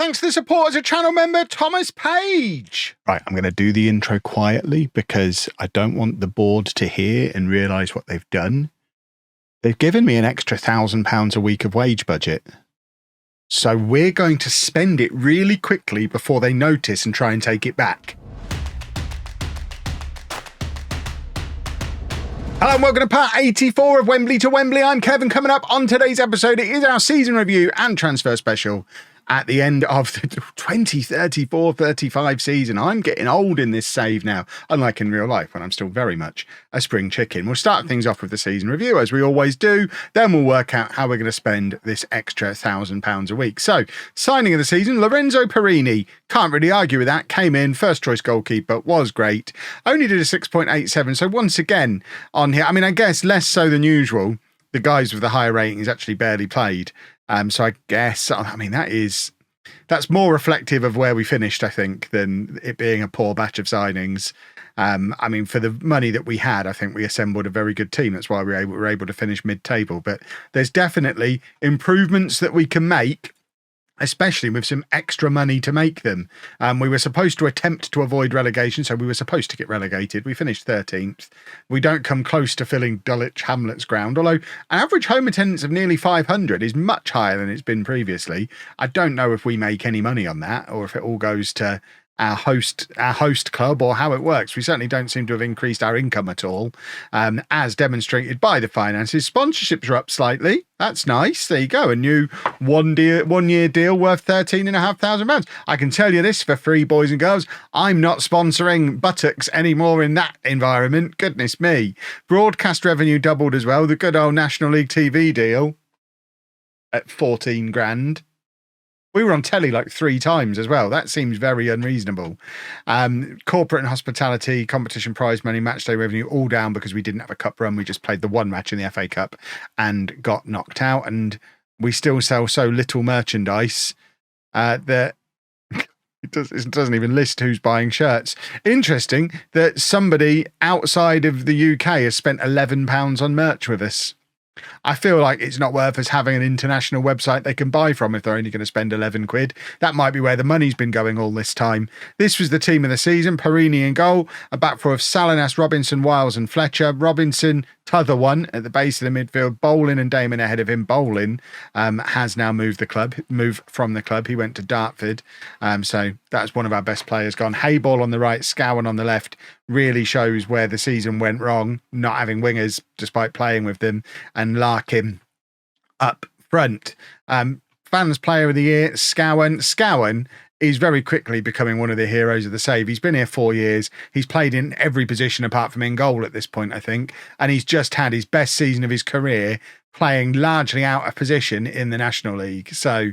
Thanks to the support as a channel member, Thomas Page. Right, I'm going to do the intro quietly because I don't want the board to hear and realise what they've done. They've given me an extra £1,000 a week of wage budget. So we're going to spend it really quickly before they notice and try and take it back. Hello and welcome to part 84 of Wembley to Wembley. I'm Kevin. Coming up on today's episode, it is our season review and transfer special at the end of the 2034-35 season. I'm getting old in this save now, unlike in real life when I'm still very much a spring chicken. We'll start things off with the season review as we always do. Then we'll work out how we're going to spend this extra £1,000 a week. So, signing of the season, Lorenzo Perini. Can't really argue with that. Came in, first choice goalkeeper, was great. Only did a 6.87. So once again on here, I mean, I guess less so than usual. The guys with the higher ratings actually barely played. So I guess, I mean, that's more reflective of where we finished, I think, than it being a poor batch of signings. I mean, for the money that we had, I think we assembled a very good team. That's why we were able to finish mid-table. But there's definitely improvements that we can make, especially with some extra money to make them. We were supposed to attempt to avoid relegation, so we were supposed to get relegated. We finished 13th. We don't come close to filling Dulwich Hamlet's ground, although an average home attendance of nearly 500 is much higher than it's been previously. I don't know if we make any money on that or if it all goes to our host club or how it works. We certainly don't seem to have increased our income at all, as demonstrated by the finances. Sponsorships are up slightly. That's nice. There you go. A new one-year deal worth £13,500. I can tell you this for free, boys and girls. I'm not sponsoring buttocks anymore in that environment. Goodness me. Broadcast revenue doubled as well. The good old National League TV deal at 14 grand. We were on telly like 3 times as well. That seems very unreasonable. Corporate and hospitality, competition prize money, match day revenue, all down because we didn't have a cup run. We just played the one match in the FA Cup and got knocked out. And we still sell so little merchandise that it doesn't even list who's buying shirts. Interesting that somebody outside of the UK has spent £11 on merch with us. I feel like it's not worth us having an international website they can buy from if they're only going to spend 11 quid. That might be where the money's been going all this time. This was the team of the season. Perini in goal. A back four of Salinas, Robinson, Wiles and Fletcher. Robinson, t'other one at the base of the midfield. Bolin and Damon ahead of him. Bolin has now moved from the club. He went to Dartford. So that's one of our best players gone. Hayball on the right, Scowen on the left. Really shows where the season went wrong, not having wingers despite playing with them, and Larkin up front. Fans Player of the Year, Scowen. Scowen is very quickly becoming one of the heroes of the save. He's been here 4 years. He's played in every position apart from in goal at this point, I think, and he's just had his best season of his career playing largely out of position in the National League. So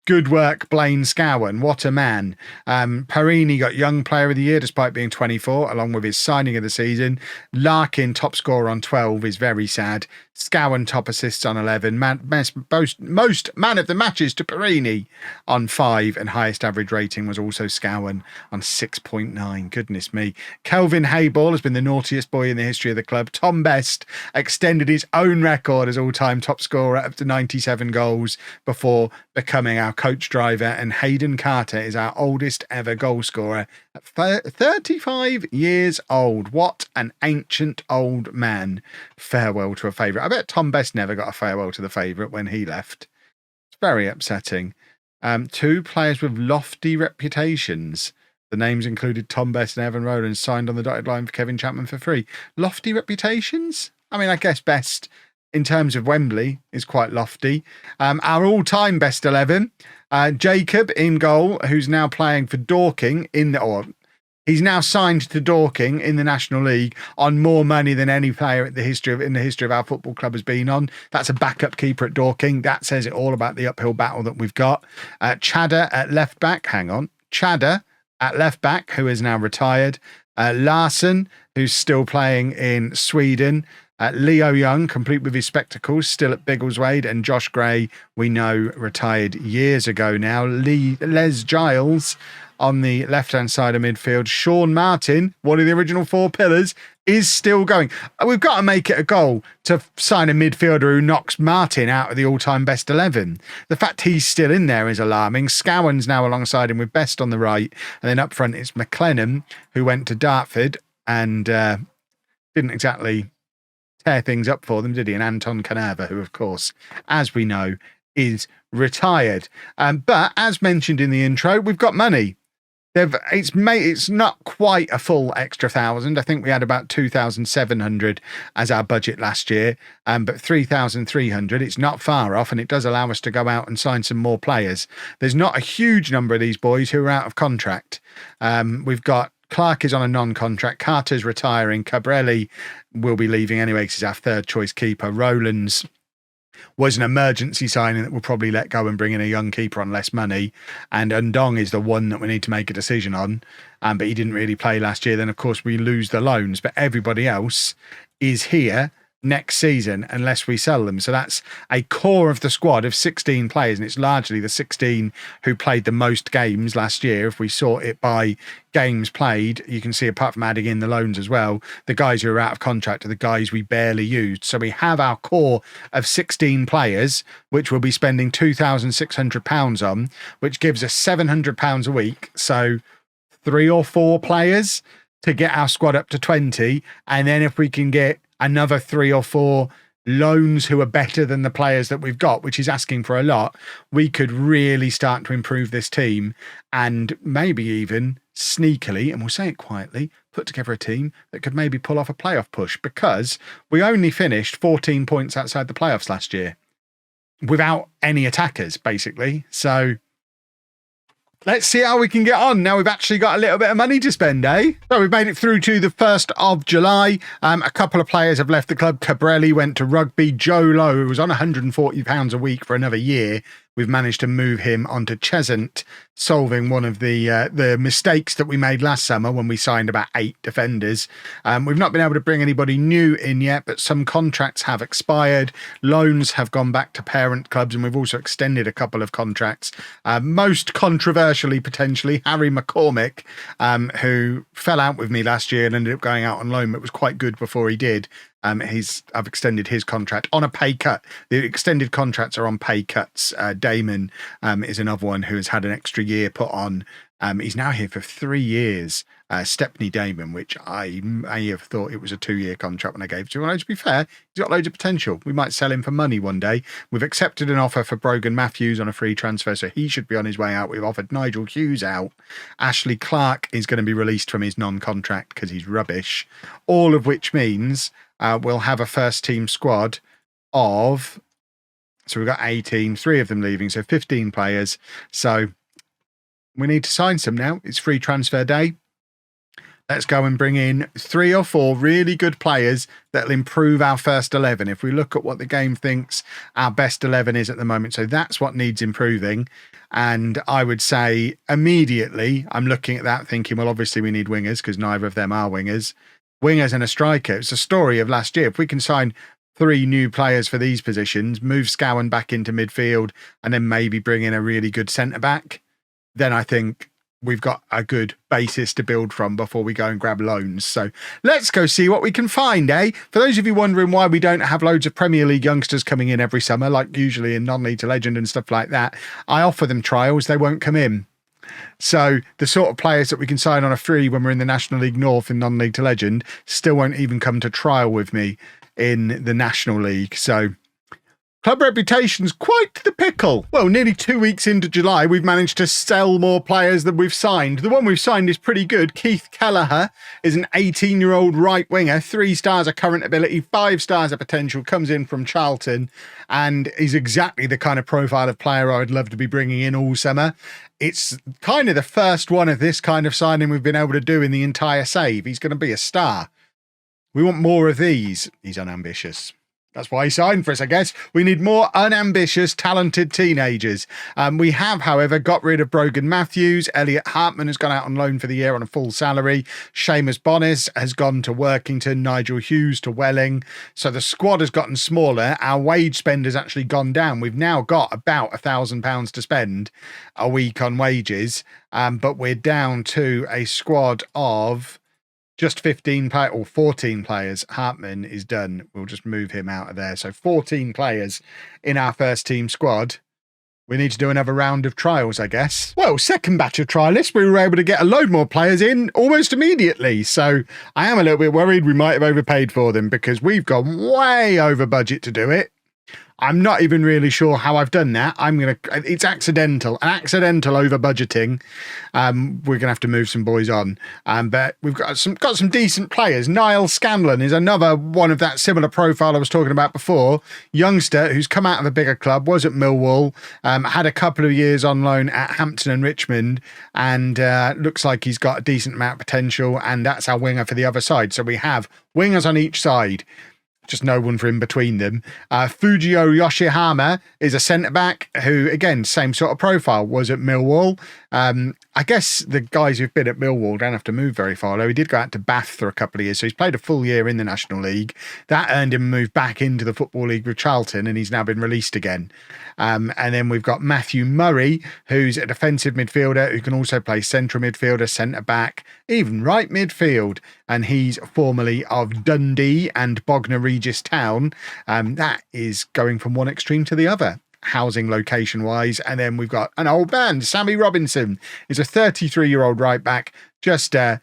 good work, Blaine Scowen. What a man. Perini got Young Player of the Year despite being 24, along with his signing of the season. Larkin, top scorer on 12, is very sad. Scowen, top assists on 11. Most man of the matches to Perini on 5, and highest average rating was also Scowen on 6.9. Goodness me. Kelvin Hayball has been the naughtiest boy in the history of the club. Tom Best extended his own record as all-time top scorer up to 97 goals before becoming our coach driver, and Hayden Carter is our oldest ever goal scorer at 35 years old. What an ancient old man. Farewell to a favourite. I bet Tom Best never got a farewell to the favourite when he left. It's very upsetting. 2 players with lofty reputations. The names included Tom Best and Evan Rowland, signed on the dotted line for Kevin Chapman for free. Lofty reputations? I mean, I guess Best, in terms of Wembley, is quite lofty. Our all-time best 11, Jacob in goal, who's now playing for Dorking he's now signed to Dorking in the National League on more money than any player in the history of our football club has been on. That's a backup keeper at Dorking. That says it all about the uphill battle that we've got. Chadder at left back. Chadder at left back, who is now retired. Larson, who's still playing in Sweden. Leo Young, complete with his spectacles, still at Biggleswade, and Josh Gray, we know, retired years ago now. Les Giles on the left-hand side of midfield. Sean Martin, one of the original four pillars, is still going. We've got to make it a goal to sign a midfielder who knocks Martin out of the all-time best 11. The fact he's still in there is alarming. Scowen's now alongside him with Best on the right. And then up front, it's McLennan, who went to Dartford and didn't exactly tear things up for them, did he? And Anton Canava, who, of course, as we know, is retired. But as mentioned in the intro, we've got money. It's not quite a full extra 1,000. I think we had about 2,700 as our budget last year, but 3,300. It's not far off, and it does allow us to go out and sign some more players. There's not a huge number of these boys who are out of contract. We've got Clark is on a non-contract. Carter's retiring. Cabrelli will be leaving anyway because he's our third choice keeper. Rowlands was an emergency signing that we'll probably let go and bring in a young keeper on less money. And Undong is the one that we need to make a decision on. But he didn't really play last year. Then, of course, we lose the loans. But everybody else is here next season unless we sell them. So that's a core of the squad of 16 players, and it's largely the 16 who played the most games last year. If we sort it by games played, you can see, apart from adding in the loans as well, the guys who are out of contract are the guys we barely used. So we have our core of 16 players, which we'll be spending £2,600 on, which gives us £700 a week. So 3 or 4 players to get our squad up to 20. And then if we can get another 3 or 4 loans who are better than the players that we've got, which is asking for a lot, we could really start to improve this team and maybe even sneakily, and we'll say it quietly, put together a team that could maybe pull off a playoff push, because we only finished 14 points outside the playoffs last year without any attackers, basically. So let's see how we can get on. Now we've actually got a little bit of money to spend, eh? So we've made it through to the 1st of July. A couple of players have left the club. Cabrelli went to rugby. Joe Lowe, who was on £140 a week for another year, we've managed to move him onto Cheshunt, solving one of the mistakes that we made last summer when we signed about 8 defenders. We've not been able to bring anybody new in yet, but some contracts have expired. Loans have gone back to parent clubs, and we've also extended a couple of contracts. Most controversially, potentially, Harry McCormick, who fell out with me last year and ended up going out on loan, but was quite good before he did. I've extended his contract on a pay cut. The extended contracts are on pay cuts. Damon is another one who has had an extra year put on. He's now here for 3 years. Stepney Damon, which I may have thought it was a 2-year contract when I gave it to him. Although, to be fair, he's got loads of potential. We might sell him for money one day. We've accepted an offer for Brogan Matthews on a free transfer, so he should be on his way out. We've offered Nigel Hughes out. Ashley Clark is going to be released from his non-contract because he's rubbish. All of which means we'll have a first team squad of, so we've got 18, 3 of them leaving, so 15 players. So we need to sign some now. It's free transfer day. Let's go and bring in 3 or 4 really good players that'll improve our first 11. If we look at what the game thinks our best 11 is at the moment, so that's what needs improving. And I would say immediately I'm looking at that thinking, well, obviously we need wingers because neither of them are wingers. Wingers and a striker. It's a story of last year. If we can sign 3 new players for these positions, move Scowen back into midfield, and then maybe bring in a really good centre-back, then I think we've got a good basis to build from before we go and grab loans. So let's go see what we can find, eh? For those of you wondering why we don't have loads of Premier League youngsters coming in every summer, like usually in non-league to legend and stuff like that, I offer them trials, they won't come in. So the sort of players that we can sign on a free when we're in the National League North and non-league to legend still won't even come to trial with me in the National League. So club reputation's quite the pickle. Well, nearly 2 weeks into July, we've managed to sell more players than we've signed. The one we've signed is pretty good. Keith Kelleher is an 18-year-old right winger, 3 stars of current ability, 5 stars of potential, comes in from Charlton, and is exactly the kind of profile of player I would love to be bringing in all summer. It's kind of the first one of this kind of signing we've been able to do in the entire save. He's going to be a star. We want more of these. He's unambitious. That's why he signed for us, I guess. We need more unambitious, talented teenagers. We have, however, got rid of Brogan Matthews. Elliot Hartman has gone out on loan for the year on a full salary. Seamus Bonis has gone to Workington. Nigel Hughes to Welling. So the squad has gotten smaller. Our wage spend has actually gone down. We've now got about £1,000 to spend a week on wages, but we're down to a squad of just 15 or 14 players. Hartman is done. We'll just move him out of there. So 14 players in our first team squad. We need to do another round of trials, I guess. Well, second batch of trialists, we were able to get a load more players in almost immediately. So I am a little bit worried we might have overpaid for them because we've gone way over budget to do it. I'm not even really sure how I've done that. It's accidental, an accidental over budgeting. We're gonna have to move some boys on. But we've got some decent players. Niall Scanlon is another one of that similar profile I was talking about before. Youngster who's come out of a bigger club, was at Millwall, had a couple of years on loan at Hampton and Richmond, and looks like he's got a decent amount of potential. And that's our winger for the other side. So we have wingers on each side. Just no one for in between them. Fujio Yoshihama is a centre-back who, again, same sort of profile, was at Millwall. I guess the guys who've been at Millwall don't have to move very far, though. He did go out to Bath for a couple of years, so he's played a full year in the National League. That earned him a move back into the Football League with Charlton, and he's now been released again. And then we've got Matthew Murray, who's a defensive midfielder who can also play central midfielder, centre-back, even right midfield. And he's formerly of Dundee and Bognor Regis Town. That is going from one extreme to the other, housing location wise. And then we've got an old man, Sammy Robinson is a 33-year-old right back, just a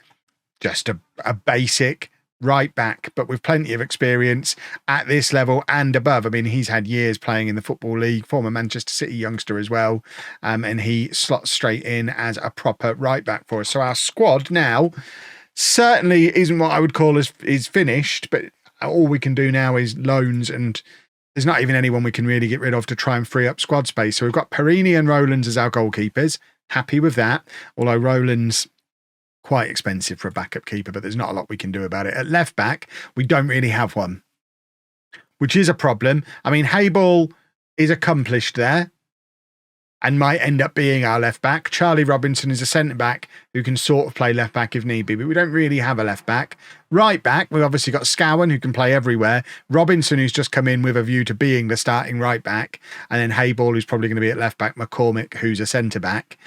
basic right back, but with plenty of experience at this level and above. I mean, he's had years playing in the Football League, former Manchester City youngster as well, and he slots straight in as a proper right back for us. So our squad now certainly isn't what I would call is finished, but all we can do now is loans, and there's not even anyone we can really get rid of to try and free up squad space. So we've got Perini and Rowlands as our goalkeepers. Happy with that, although Rowlands quite expensive for a backup keeper, but there's not a lot we can do about it. At left back, we don't really have one, which is a problem. I mean, Hayball is accomplished there and might end up being our left back. Charlie Robinson is a centre back who can sort of play left back if need be, but we don't really have a left back. Right back, we've obviously got Scowen who can play everywhere. Robinson, who's just come in with a view to being the starting right back. And then Hayball, who's probably going to be at left back. McCormick, who's a centre back.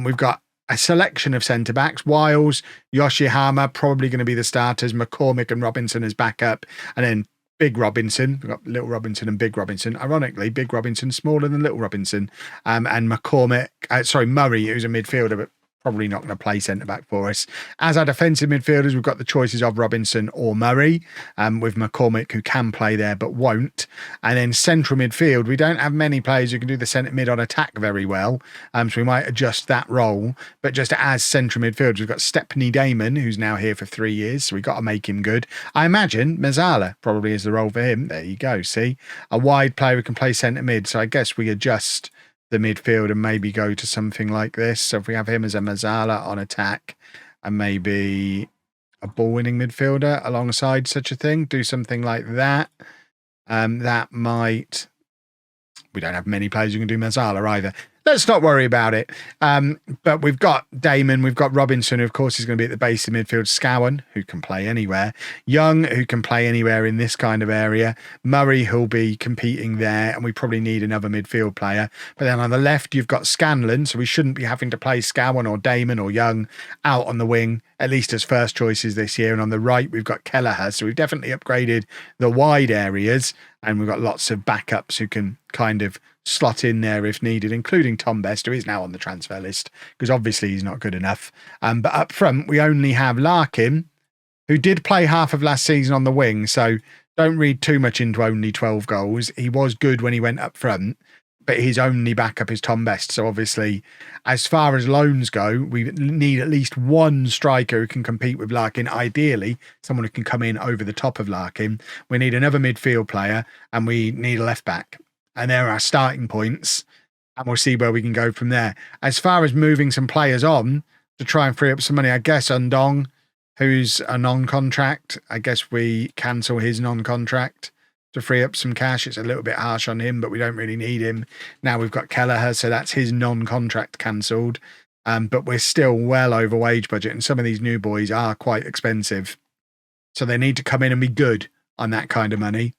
We've got a selection of centre-backs. Wiles, Yoshihama, probably going to be the starters. McCormick and Robinson as backup. And then Big Robinson. We've got Little Robinson and Big Robinson. Ironically, Big Robinson smaller than Little Robinson. And Murray, who's a midfielder, but probably not going to play centre-back for us. As our defensive midfielders, we've got the choices of Robinson or Murray, with McCormick, who can play there but won't. And then central midfield, we don't have many players who can do the centre mid on attack very well, so we might adjust that role. But just as central midfielders, we've got Stepney Damon, who's now here for 3 years, so we've got to make him good. I imagine Mazzala probably is the role for him. There you go, see? A wide player who can play centre mid, so I guess we adjust the midfield and maybe go to something like this. So if we have him as a Mazzala on attack and maybe a ball-winning midfielder alongside such a thing, do something like that. That might... We don't have many players who can do Mazzala either. Let's not worry about it. But we've got Damon, we've got Robinson, who of course is going to be at the base of midfield. Scowen, who can play anywhere. Young, who can play anywhere in this kind of area. Murray, who'll be competing there, and we probably need another midfield player. But then on the left, you've got Scanlon, so we shouldn't be having to play Scowen or Damon or Young out on the wing, at least as first choices this year. And on the right, we've got Kelleher, so we've definitely upgraded the wide areas, and we've got lots of backups who can kind of slot in there if needed, including Tom Best, who is now on the transfer list because obviously he's not good enough. But up front, we only have Larkin, who did play half of last season on the wing, so don't read too much into only 12 goals. He was good when he went up front, but his only backup is Tom Best. So obviously, as far as loans go, we need at least one striker who can compete with Larkin, ideally someone who can come in over the top of Larkin. We need another midfield player, and we need a left back. And there are our starting points, and we'll see where we can go from there. As far as moving some players on to try and free up some money, I guess Undong, who's a non-contract, I guess we cancel his non-contract. to free up some cash. It's a little bit harsh on him, but we don't really need him. Now we've got Kelleher, so that's his non-contract cancelled. But we're still well over wage budget, and some of these new boys are quite expensive. So they need to come in and be good on that kind of money.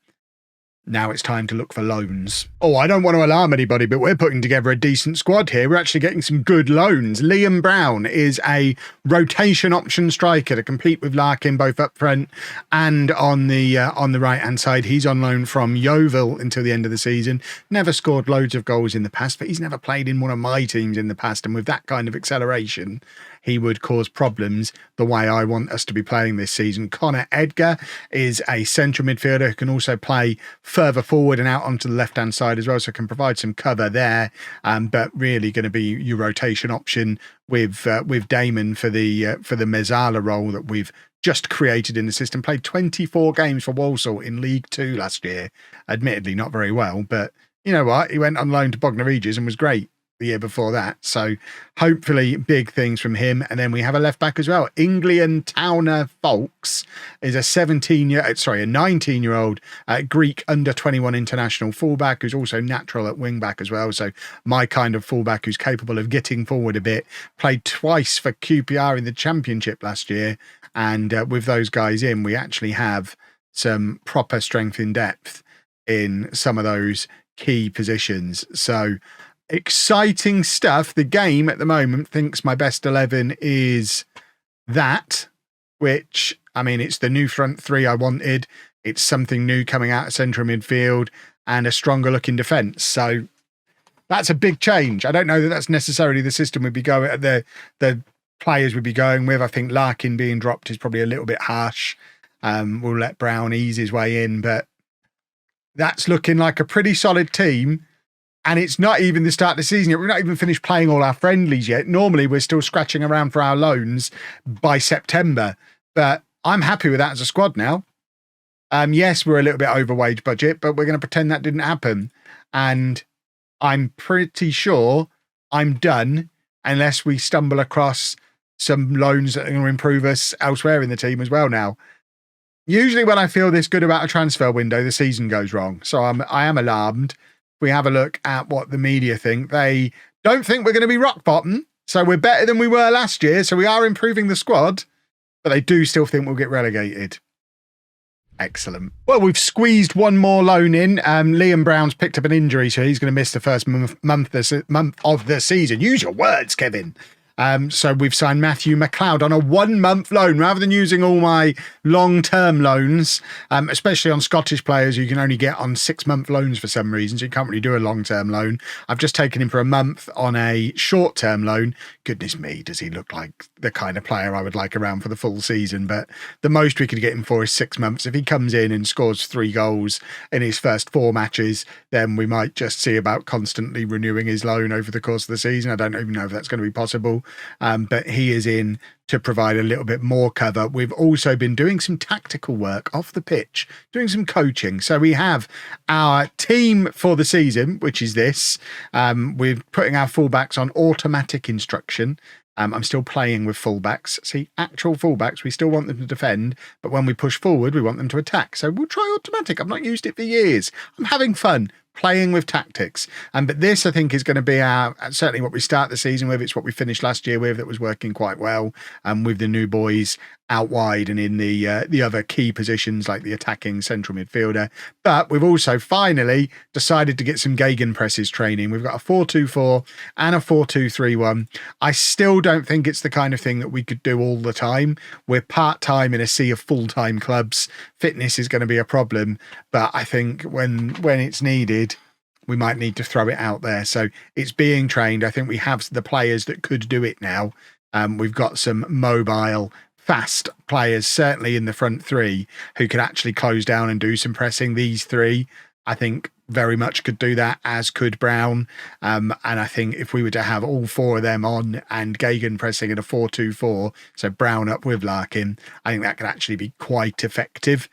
Now it's time to look for loans. Oh, I don't want to alarm anybody, but we're putting together a decent squad here. We're actually getting some good loans. Liam Brown is a rotation option striker to compete with Larkin both up front and on the right-hand side. He's on loan from Yeovil until the end of the season. Never scored loads of goals in the past, but he's never played in one of my teams in the past. And with that kind of acceleration, he would cause problems the way I want us to be playing this season. Connor Edgar is a central midfielder who can also play further forward and out onto the left-hand side as well, so can provide some cover there, but really going to be your rotation option with Damon for the Mezzala role that we've just created in the system. Played 24 games for Walsall in League 2 last year. Admittedly, not very well, but you know what? He went on loan to Bognor Regis and was great the year before that. So hopefully big things from him. And then we have a left back as well. Inglian Towner Folks is a 19-year-old Greek under 21 international fullback who's also natural at wing back as well. So my kind of fullback who's capable of getting forward a bit. Played twice for QPR in the Championship last year. And with those guys in, we actually have some proper strength in depth in some of those key positions. So exciting stuff. The game at the moment thinks my best 11 is that, which, I mean, it's the new front three I wanted. It's something new coming out of central midfield and a stronger looking defence. So that's a big change. I don't know that that's necessarily the system we'd be going, the players we'd be going with. I think Larkin being dropped is probably a little bit harsh. We'll let Brown ease his way in, but that's looking like a pretty solid team. And it's not even the start of the season yet. We've not even finished playing all our friendlies yet. Normally, we're still scratching around for our loans by September. But I'm happy with that as a squad now. Yes, we're a little bit over wage budget, but we're going to pretend that didn't happen. And I'm pretty sure I'm done unless we stumble across some loans that are going to improve us elsewhere in the team as well now. Usually when I feel this good about a transfer window, the season goes wrong. So I am alarmed. We have a look at what the media think. They don't think we're going to be rock bottom. So we're better than we were last year. So we are improving the squad, but they do still think we'll get relegated. Excellent. Well, we've squeezed one more loan in. Liam Brown's picked up an injury, so he's going to miss the first month of the season. Use your words, Kevin. So we've signed Matthew McLeod on a 1 month loan rather than using all my long-term loans, especially on Scottish players you can only get on 6 month loans for some reason. So you can't really do a long-term loan. I've just taken him for a month on a short-term loan. Goodness me, does he look like the kind of player I would like around for the full season? But the most we could get him for is 6 months. If he comes in and scores 3 goals in his first 4 matches, then we might just see about constantly renewing his loan over the course of the season. I don't even know if that's going to be possible. But he is in to provide a little bit more cover. We've also been doing some tactical work off the pitch, doing some coaching. So we have our team for the season, which is this. We're putting our fullbacks on automatic instruction. I'm still playing with fullbacks. See, actual fullbacks, we still want them to defend, but when we push forward, we want them to attack. So we'll try automatic. I've not used it for years. I'm having fun playing with tactics. But this, I think, is going to be certainly what we start the season with. It's what we finished last year with that was working quite well with the new boys out wide and in the other key positions like the attacking central midfielder. But we've also finally decided to get some gegenpresses training. We've got a 4-2-4 and a 4-2-3-1. I still don't think it's the kind of thing that we could do all the time. We're part-time in a sea of full-time clubs. Fitness is going to be a problem, but I think when it's needed, we might need to throw it out there. So it's being trained. I think we have the players that could do it now. We've got some mobile, fast players, certainly in the front three, who could actually close down and do some pressing. These three, I think, very much could do that, as could Brown. And I think if we were to have all 4 of them on and Gagan pressing in a 4-2-4, so Brown up with Larkin, I think that could actually be quite effective.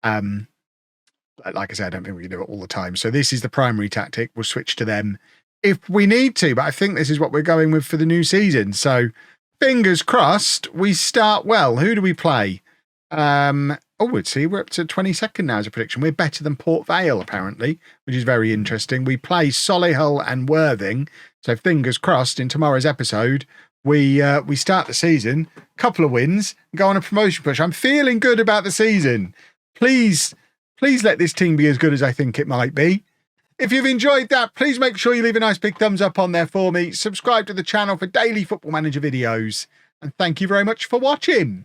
Like I said, I don't think we can do it all the time. So this is the primary tactic. We'll switch to them if we need to, but I think this is what we're going with for the new season. So fingers crossed we start well. Who do we play? Oh, let's see, we're up to 22nd now as a prediction. We're better than Port Vale, apparently, which is very interesting. We play Solihull and Worthing, so fingers crossed in tomorrow's episode, we start the season, couple of wins, go on a promotion push. I'm feeling good about the season. Please let this team be as good as I think it might be. If you've enjoyed that, please make sure you leave a nice big thumbs up on there for me. Subscribe to the channel for daily Football Manager videos. And thank you very much for watching.